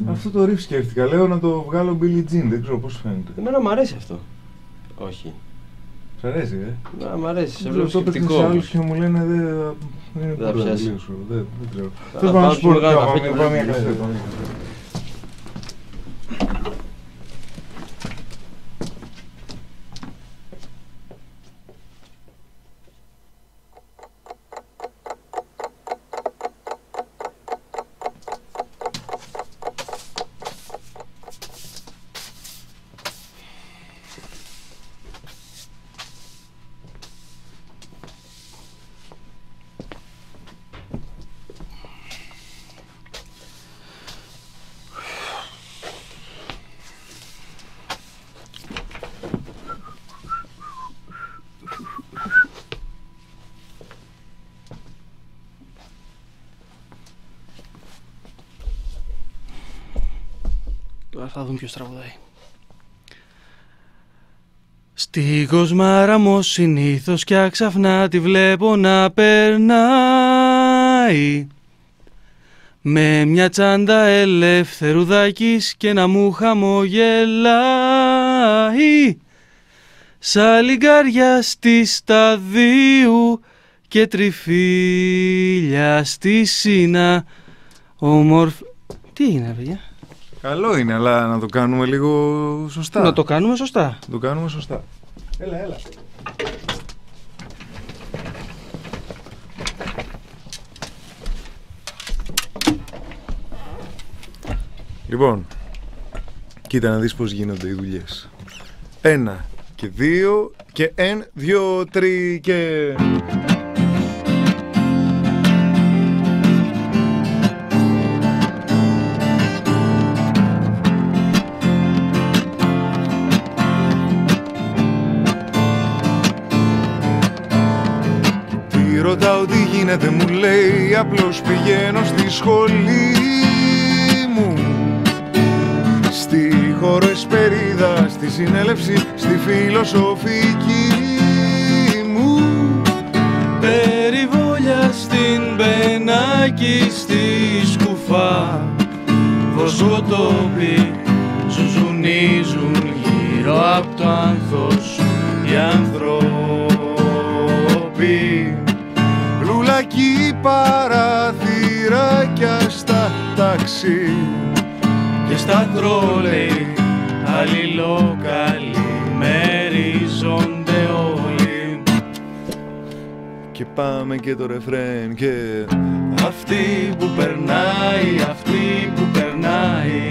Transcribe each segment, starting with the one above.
Αυτό το ριφ σκέφτηκα, λέω να το βγάλω Billie Jean, δεν ξέρω πώς φαίνεται. Εμένα μου αρέσει αυτό. Όχι. Σ' αρέσει, Μ' αρέσει, σε βλέπω σκεπτικό. Το σε άλλους και μου λένε δεν θα πιάσει. Δεν ξέρω. Θα πάω σου μεγάλο καφέ και πάω μια καφέ. Τώρα θα δούμε ποιος τραγουδάει. Στη κοσμάρα συνήθως κι αξαφνά τη βλέπω να περνάει με μια τσάντα ελευθερουδάκης και να μου χαμογελάει σαν λιγκάρια στη σταδίου και τριφύλια στη Σίνα Τι είναι, παιδιά? Καλό είναι, αλλά να το κάνουμε λίγο σωστά. Να το κάνουμε σωστά. Το κάνουμε σωστά. Έλα. Λοιπόν, κοίτα να δεις πώς γίνονται οι δουλειές. 1 και 2 και 1, 2, 3 και... Ρωτάω τι γίνεται, μου λέει, απλώς πηγαίνω στη σχολή μου, στη χωροεσπερίδα, στη συνέλευση, στη φιλοσοφική μου. Περιβόλια στην Μπενάκη, στη Σκουφά, βοσκοτόποι ζουζουνίζουν γύρω απ' το άνθος οι άνθρωποι. Λουλακί παραθυράκια στα ταξί και στα τρόλεϊ αλληλοκαλημερίζονται όλοι. Και πάμε και το ρεφρέν και αυτή που περνάει, αυτή που περνάει,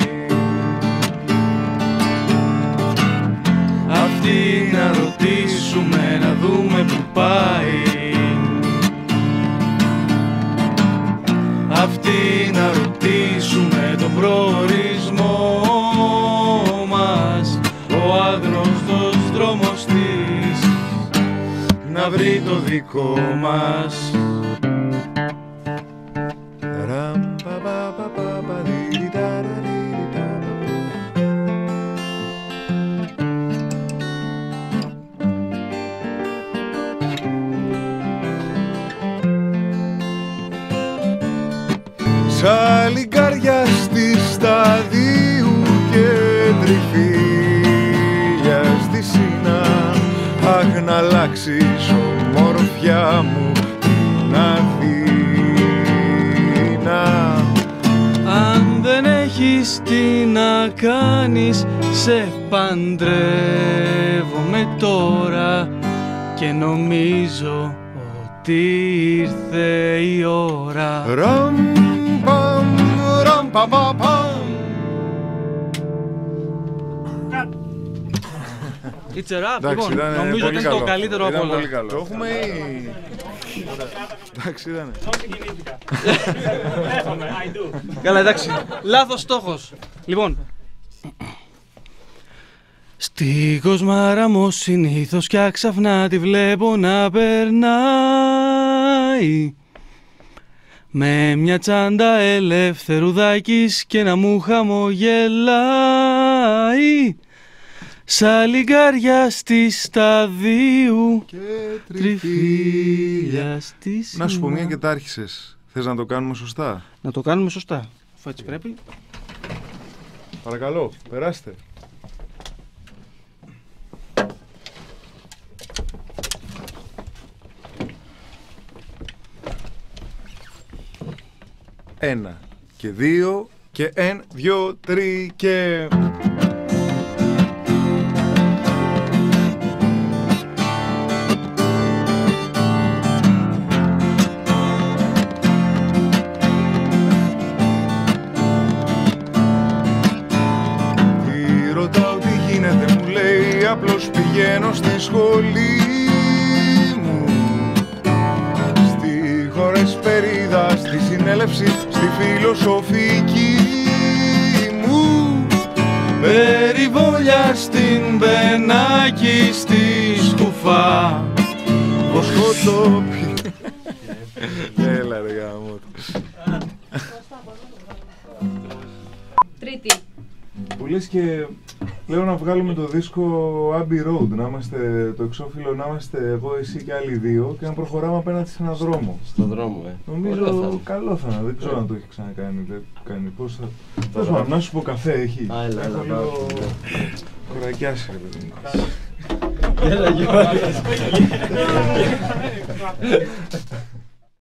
αυτή να ρωτήσουμε, να δούμε που πάει, αυτή να ρωτήσουμε τον προορισμό μας, ο άγνωστος δρόμος της να βρει το δικό μας. Σαν λιγκάρια στη σταδίου και τριφύλια στη Σίνα, αχ να αλλάξεις ομορφιά μου την Αθήνα. Αν δεν έχεις τι να κάνεις, σε παντρεύομαι τώρα και νομίζω ότι ήρθε η ώρα. It's a rap, λοιπόν, νομίζω ότι είναι το καλύτερο από όλα. Το έχουμε ή... Εντάξει, ήταν. Καλά, εντάξει, λάθος στόχος. Λοιπόν, στη κοσμάρα μου συνήθως κι αξαφνά τη βλέπω να περνάει με μια τσάντα ελευθερουδάκης και να μου χαμογελάει σαν λιγκάρια στη σταδίου και τριφύλια στη Σίνα. Να σου πω μια και τα άρχισες. Θες να το κάνουμε σωστά? Να το κάνουμε σωστά, αφού έτσι πρέπει. Παρακαλώ, περάστε. Ένα και δύο και 1, 2, 3 και... Τι ρωτάω τι γίνεται, μου λέει, απλώς πηγαίνω στη σχολή μου, στη χωρεσπερίδα, στη συνέλευση, στη φιλοσοφική μου, περιβόλια στην Μπενάκη, στη Σκουφά, βοσκοτόπι. Έλα ρε γάμο. Τρίτη. Που λες και λέω να βγάλουμε το δίσκο Abbey Road, να είμαστε το εξώφυλλο, να είμαστε εγώ, εσύ και άλλοι δύο και να προχωράμε απέναντι σε έναν δρόμο. Στον δρόμο, Νομίζω καλό θα είναι, δεν ξέρω αν το έχει ξανακάνει, πώς θα... Τέλος πάντων, να σου πω καφέ έχει. Έλα, Έχω λίγο κορακιάσει, ρε παιδί μου. Έλα, Γιώργο.